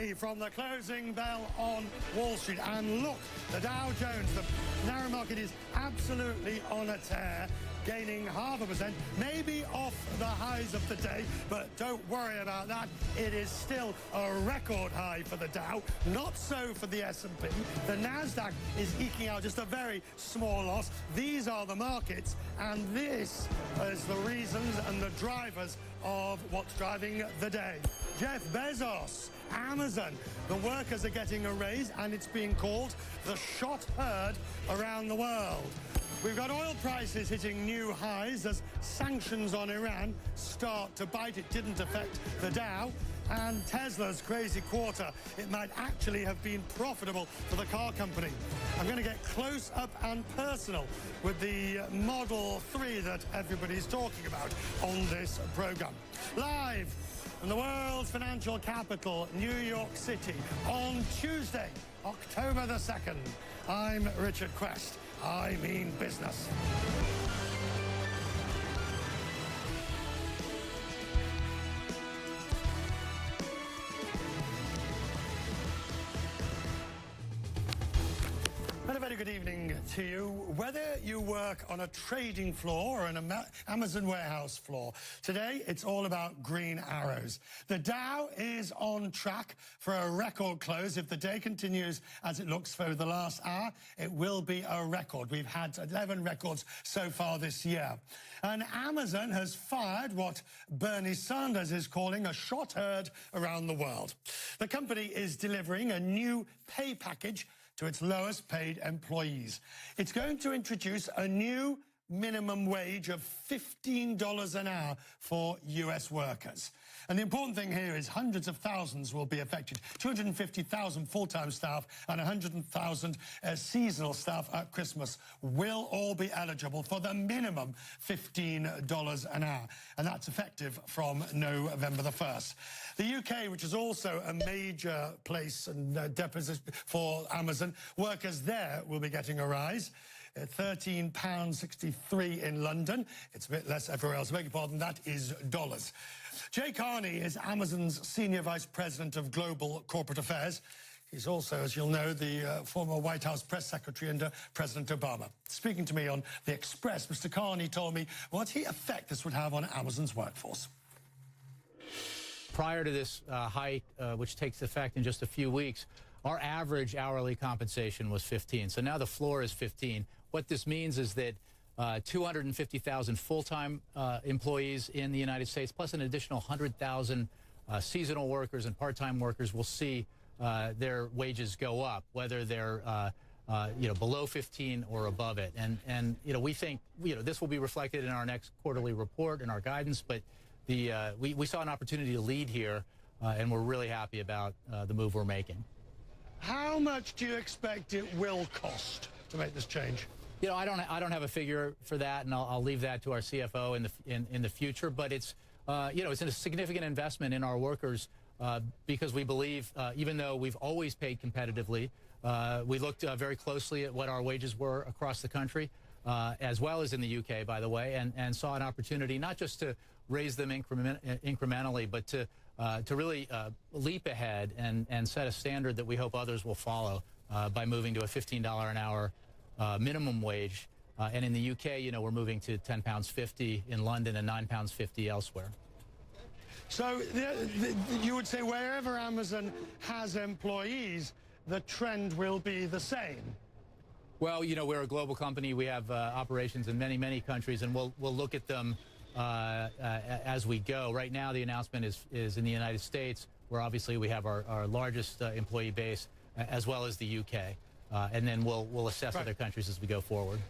Away from the closing bell on Wall Street. And look, the Dow Jones, the narrow market is absolutely on a tear, gaining 0.5%, maybe off the highs of the day, but don't worry about that. It is still a record high for the Dow, not so for the S&P. The Nasdaq is eking out just a very small loss. These are the markets, and this is the reasons and the drivers of what's driving the day. Jeff Bezos, Amazon, the workers are getting a raise, and it's being called the shot heard around the world. We've got oil prices hitting new highs as sanctions on Iran start to bite. It didn't affect the Dow. And Tesla's crazy quarter, it might actually have been profitable for the car company. I'm going to get close up and personal with the Model 3 that everybody's talking about on this program. Live from the world's financial capital, New York City, on Tuesday, October the 2nd. I'm Richard Quest. I mean business. And a very good evening to you. Whether you work on a trading floor or an Amazon warehouse floor, today it's all about green arrows. The Dow is on track for a record close. If the day continues as it looks for the last hour, it will be a record. We've had 11 records so far this year. And Amazon has fired what Bernie Sanders is calling a shot heard around the world. The company is delivering a new pay package to its lowest paid employees. It's going to introduce a new minimum wage of $15 an hour for US workers. And the important thing here is hundreds of thousands will be affected. 250,000 full-time staff and 100,000 seasonal staff at Christmas will all be eligible for the minimum $15 an hour. And that's effective from November the 1st. The UK, which is also a major place and deposit for Amazon, workers there will be getting a rise. £13.63 in London. It's a bit less everywhere else. I beg your pardon, that is dollars. Jay Carney is Amazon's Senior Vice President of Global Corporate Affairs. He's also, as you'll know, the former White House press secretary under President Obama. Speaking to me on The Express, Mr. Carney told me what effect this would have on Amazon's workforce. Prior to this hike, which takes effect in just a few weeks, our average hourly compensation was 15. So now the floor is 15. What this means is that 250,000 full-time employees in the United States, plus an additional 100,000 seasonal workers and part-time workers will see their wages go up, whether they're below 15 or above it. And we think this will be reflected in our next quarterly report and our guidance. But we saw an opportunity to lead here, and we're really happy about the move we're making. How much do you expect it will cost to make this change? I don't have a figure for that, and I'll leave that to our CFO in the future. But it's it's a significant investment in our workers because we believe, even though we've always paid competitively, we looked very closely at what our wages were across the country, as well as in the UK, by the way, and saw an opportunity not just to raise them incrementally, but to really leap ahead and set a standard that we hope others will follow by moving to a $15 an hour minimum wage. And in the UK, we're moving to £10.50 in London and £9.50 elsewhere. So you would say wherever Amazon has employees, the trend will be the same? Well, we're a global company. We have operations in many, many countries, and we'll look at them as we go. Right now, the announcement is in the United States, where obviously we have our largest employee base, as well as the UK. And then we'll assess other countries as we go forward.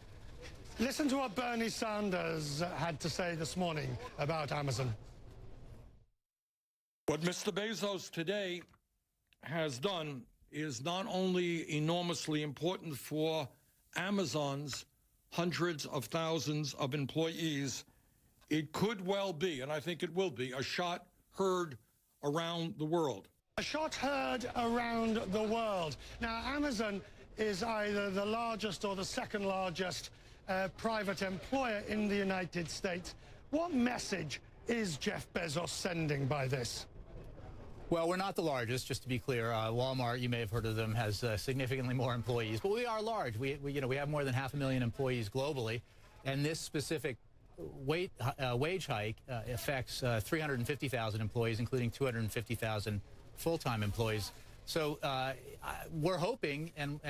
Listen to what Bernie Sanders had to say this morning about Amazon. What Mr. Bezos today has done is not only enormously important for Amazon's hundreds of thousands of employees, it could well be, and I think it will be, a shot heard around the world. A shot heard around the world. Now, Amazon is either the largest or the second largest private employer in the United States. What message is Jeff Bezos sending by this? Well, we're not the largest, just to be clear. Walmart, you may have heard of them, has significantly more employees, but we are large. We have more than 500,000 employees globally, and this specific wage hike affects 350,000 employees, including 250,000 full-time employees. So we're hoping, and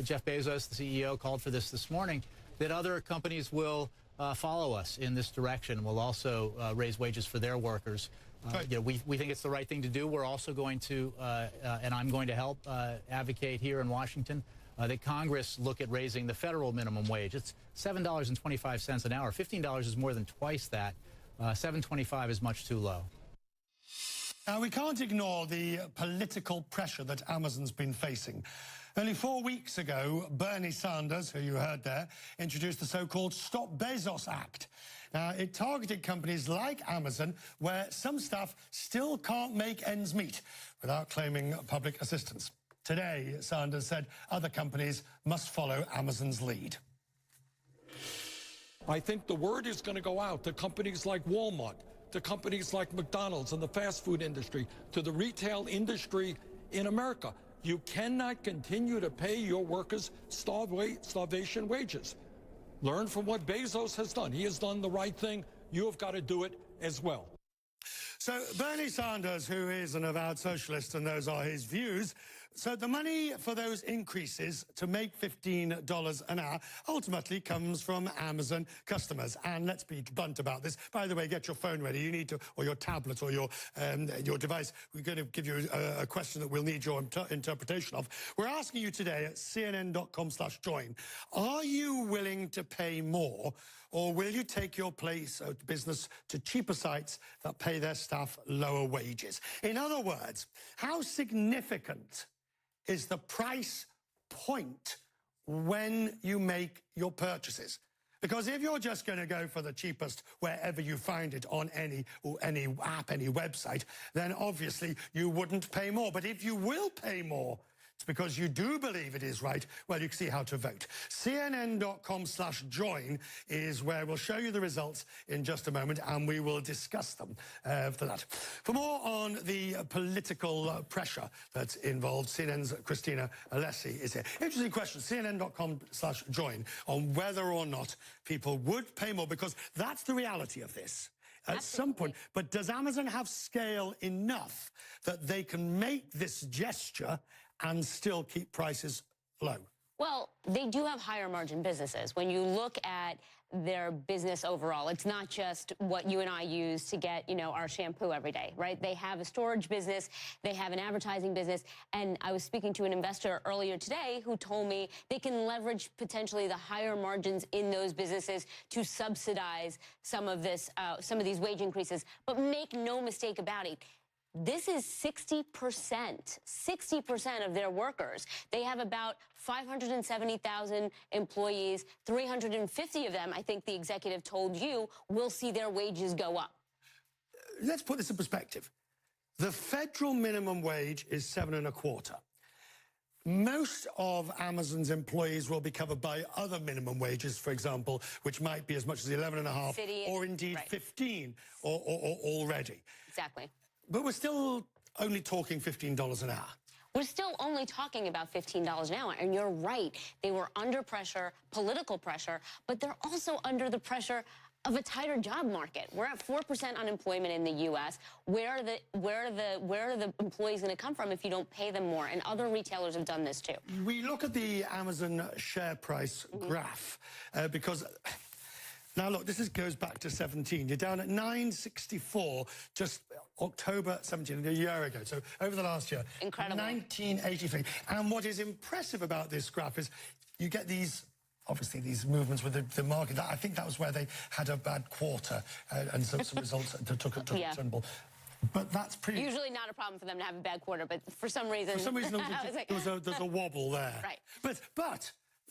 Jeff Bezos, the CEO, called for this morning, that other companies will follow us in this direction. Will also raise wages for their workers. We think it's the right thing to do. We're also going to, and I'm going to help advocate here in Washington, that Congress look at raising the federal minimum wage. It's $7.25 an hour. $15 is more than twice that. $7.25 is much too low. Now, we can't ignore the political pressure that Amazon's been facing. Only 4 weeks ago, Bernie Sanders, who you heard there, introduced the so-called Stop Bezos Act. Now, it targeted companies like Amazon, where some staff still can't make ends meet without claiming public assistance. Today, Sanders said other companies must follow Amazon's lead. I think the word is going to go out to companies like Walmart, to companies like McDonald's and the fast food industry, to the retail industry in America. You cannot continue to pay your workers starvation wages. Learn from what Bezos has done. He has done the right thing. You have got to do it as well. So Bernie Sanders, who is an avowed socialist, and those are his views, so the money for those increases to make $15 an hour ultimately comes from Amazon customers. And let's be blunt about this. By the way, get your phone ready. You need to, or your tablet or your device. We're going to give you a question that we'll need your interpretation of. We're asking you today at cnn.com/join. Are you willing to pay more, or will you take your place of business to cheaper sites that pay their staff lower wages? In other words, how significant is the price point when you make your purchases? Because if you're just going to go for the cheapest wherever you find it on any app, any website, then obviously you wouldn't pay more. But if you will pay more, it's because you do believe it is right. Well, you can see how to vote. CNN.com/join is where we'll show you the results in just a moment, and we will discuss them after that. For more on the political pressure that's involved, CNN's Christina Alessi is here. Interesting question, CNN.com/join, on whether or not people would pay more, because that's the reality of this. At some point. But does Amazon have scale enough that they can make this gesture and still keep prices low? Well, they do have higher margin businesses. When you look at their business overall, it's not just what you and I use to get, our shampoo every day, right? They have a storage business, they have an advertising business, and I was speaking to an investor earlier today who told me they can leverage potentially the higher margins in those businesses to subsidize some of these wage increases. But make no mistake about it, this is 60% of their workers. They have about 570,000 employees. 350 of them, I think the executive told you, will see their wages go up. Let's put this in perspective. The federal minimum wage is $7.25. Most of Amazon's employees will be covered by other minimum wages, for example, which might be as much as 11.5 or indeed right. 15 or already. Exactly. But we're still only talking $15 an hour. We're still only talking about $15 an hour. And you're right. They were under pressure, political pressure, but they're also under the pressure of a tighter job market. We're at 4% unemployment in the U.S. Where are the employees going to come from if you don't pay them more? And other retailers have done this too. We look at the Amazon share price graph because... Now, look, this goes back to 17. You're down at 964 just October 17, a year ago. So over the last year. Incredible. 1983. And what is impressive about this graph is you get these, obviously, these movements with the market. I think that was where they had a bad quarter and some results that took a tumble. But that's pretty... Usually not a problem for them to have a bad quarter, but for some reason... there's a wobble there. Right. But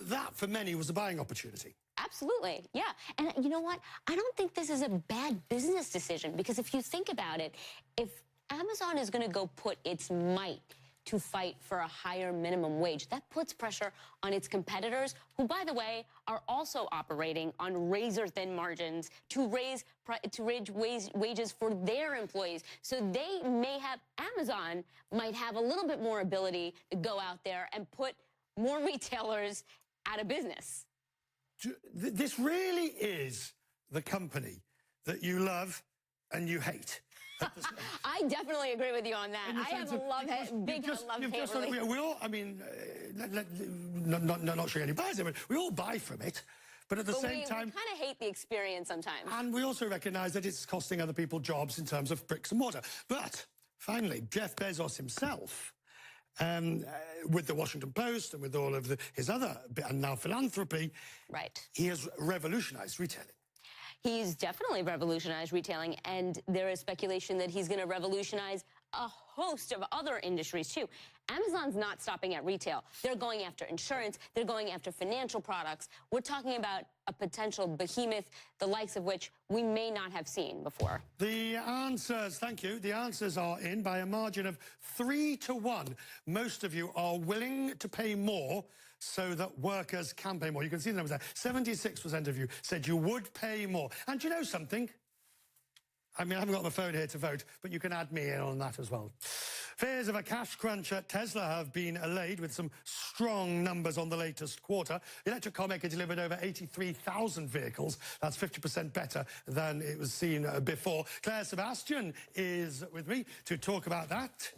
that, for many, was a buying opportunity. Absolutely, yeah. And you know what? I don't think this is a bad business decision, because if you think about it, if Amazon is going to go put its might to fight for a higher minimum wage. That puts pressure on its competitors, who, by the way, are also operating on razor-thin margins to raise wages for their employees. So they may have, Amazon might have a little bit more ability to go out there and put more retailers out of business. This really is the company that you love and you hate. I definitely agree with you on that. I have a big love-hate relationship. We all, I mean, not showing any bias, but we all buy from it. But at the same time, we kind of hate the experience sometimes. And we also recognize that it's costing other people jobs in terms of bricks and mortar. But finally, Jeff Bezos himself, with the Washington Post and with all of his other, and now philanthropy, right, he has revolutionized retailing. He's definitely revolutionized retailing, and there is speculation that he's going to revolutionize a host of other industries, too. Amazon's not stopping at retail. They're going after insurance. They're going after financial products. We're talking about a potential behemoth, the likes of which we may not have seen before. The answers, thank you, the answers are in by a margin of 3-1. Most of you are willing to pay more so that workers can pay more. You can see the numbers there. 76% of you said you would pay more. And do you know something? I mean, I haven't got my phone here to vote, but you can add me in on that as well. Fears of a cash crunch at Tesla have been allayed with some strong numbers on the latest quarter. The electric car maker delivered over 83,000 vehicles. That's 50% better than it was seen before. Claire Sebastian is with me to talk about that.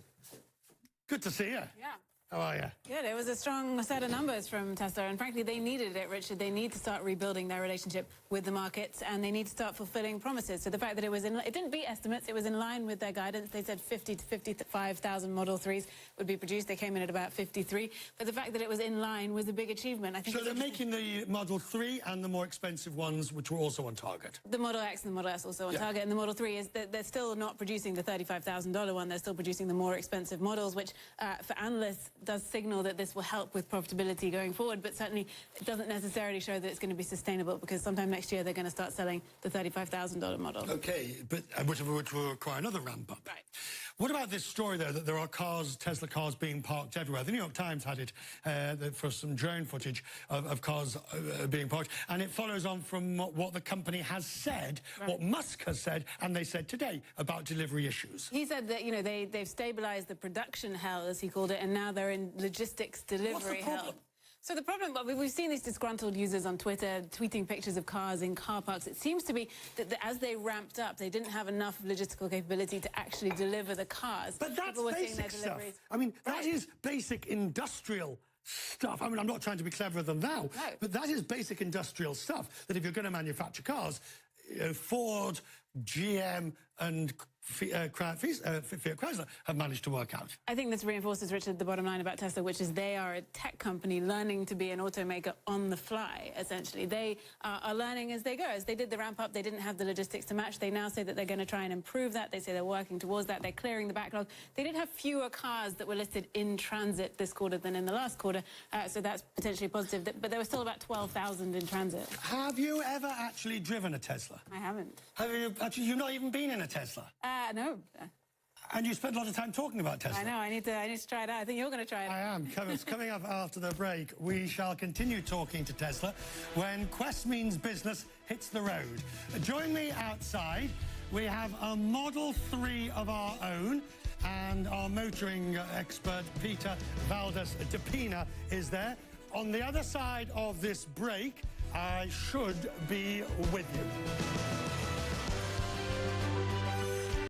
Good to see you. Yeah. How are you? Good. It was a strong set of numbers from Tesla, and frankly, they needed it, Richard. They need to start rebuilding their relationship with the markets, and they need to start fulfilling promises. So the fact that it didn't beat estimates, it was in line with their guidance. They said 50 to 55,000 Model 3s would be produced. They came in at about 53. But the fact that it was in line was a big achievement. I think. So they're making the Model 3 and the more expensive ones, which were also on target. The Model X and the Model S also on target, and the Model 3 is that they're still not producing the $35,000 one. They're still producing the more expensive models, which for analysts does signal that this will help with profitability going forward, but certainly it doesn't necessarily show that it's going to be sustainable, because sometime next year they're going to start selling the $35,000 model. Okay, but which will require another ramp up. Right. What about this story, though, that there are Tesla cars being parked everywhere? The New York Times had it for some drone footage of cars being parked, and it follows on from what the company has said, what Musk has said, and they said today about delivery issues. He said that, you know, they've stabilized the production hell, as he called it, and now they're in logistics delivery What's the problem? hell. So the problem, we've seen these disgruntled users on Twitter tweeting pictures of cars in car parks. It seems to be that as they ramped up, they didn't have enough logistical capability to actually deliver the cars. But that's basic stuff. I mean, that is basic industrial stuff. I mean, I'm not trying to be cleverer than thou, but that is basic industrial stuff, that if you're going to manufacture cars, Ford, GM and Fiat Chrysler have managed to work out. I think this reinforces, Richard, the bottom line about Tesla, which is they are a tech company learning to be an automaker on the fly, essentially. They are learning as they go. As they did the ramp up, they didn't have the logistics to match. They now say that they're going to try and improve that. They say they're working towards that. They're clearing the backlog. They did have fewer cars that were listed in transit this quarter than in the last quarter, so that's potentially positive. But there were still about 12,000 in transit. Have you ever actually driven a Tesla? I haven't. Have you actually? You've not even been in a Tesla? No. And you spent a lot of time talking about Tesla. I know. I need to try it out. I think you're going to try it. I am. Coming up after the break, we shall continue talking to Tesla when Quest Means Business hits the road. Join me outside. We have a Model 3 of our own, and our motoring expert, Peter Valdez de Pina, is there. On the other side of this break, I should be with you.